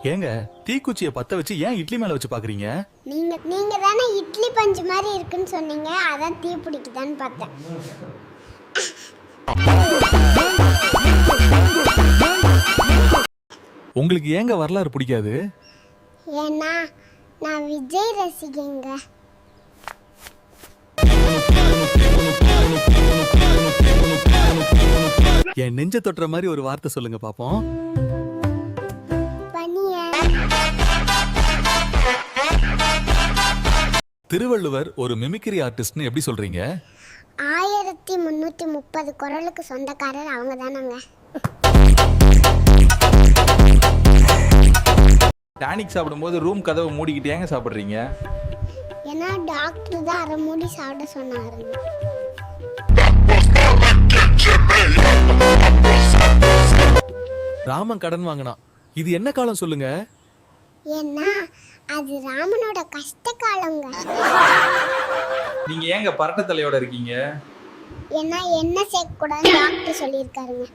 ஏங்க தீக்குச்சியை பத்த வச்சு ஏன் இட்லி மேல வச்சு பாக்குறீங்க? நீங்க தானே இட்லி பஞ்சு மாதிரி இருக்குன்னு சொன்னீங்க, அதான் தீ பிடிக்குதான்னு பார்த்தேன். உங்களுக்கு ஏங்க வரலாறு பிடிக்காது? ஏன்னா நான் விஜய் ரசிகங்க. என் நெஞ்ச தொட்டுற மாதிரி ஒரு வார்த்தை சொல்லுங்க பாப்போம். திருவள்ளுவர் ஒரு மிமிக்ரி ஆர்டிஸ்ட்னு எப்படி சொல்றீங்க? 1330 குரலுக்கு சொந்தக்காரர் அவங்க தானங்க. டானிக் சாப்பிடும்போது ரூம் கதவை மூடிக்கிட்டு ஏங்க சாப்பிட்றீங்க? ஏன்னா டாக்டர் தான் அரை மூடி சாப்பிட சொன்னாருங்க. ராமன் கடன் வாங்கினான். இது என்ன காலம் சொல்லுங்க? ஏன்னா அது ராமனோட கஷ்ட காலங்க. நீங்க ஏங்க பரட்ட தலையோட இருக்கீங்க? ஏன்னா என்ன சேர்க்க கூடாதுன்னு டாக்டர் சொல்லியிருக்காருங்க.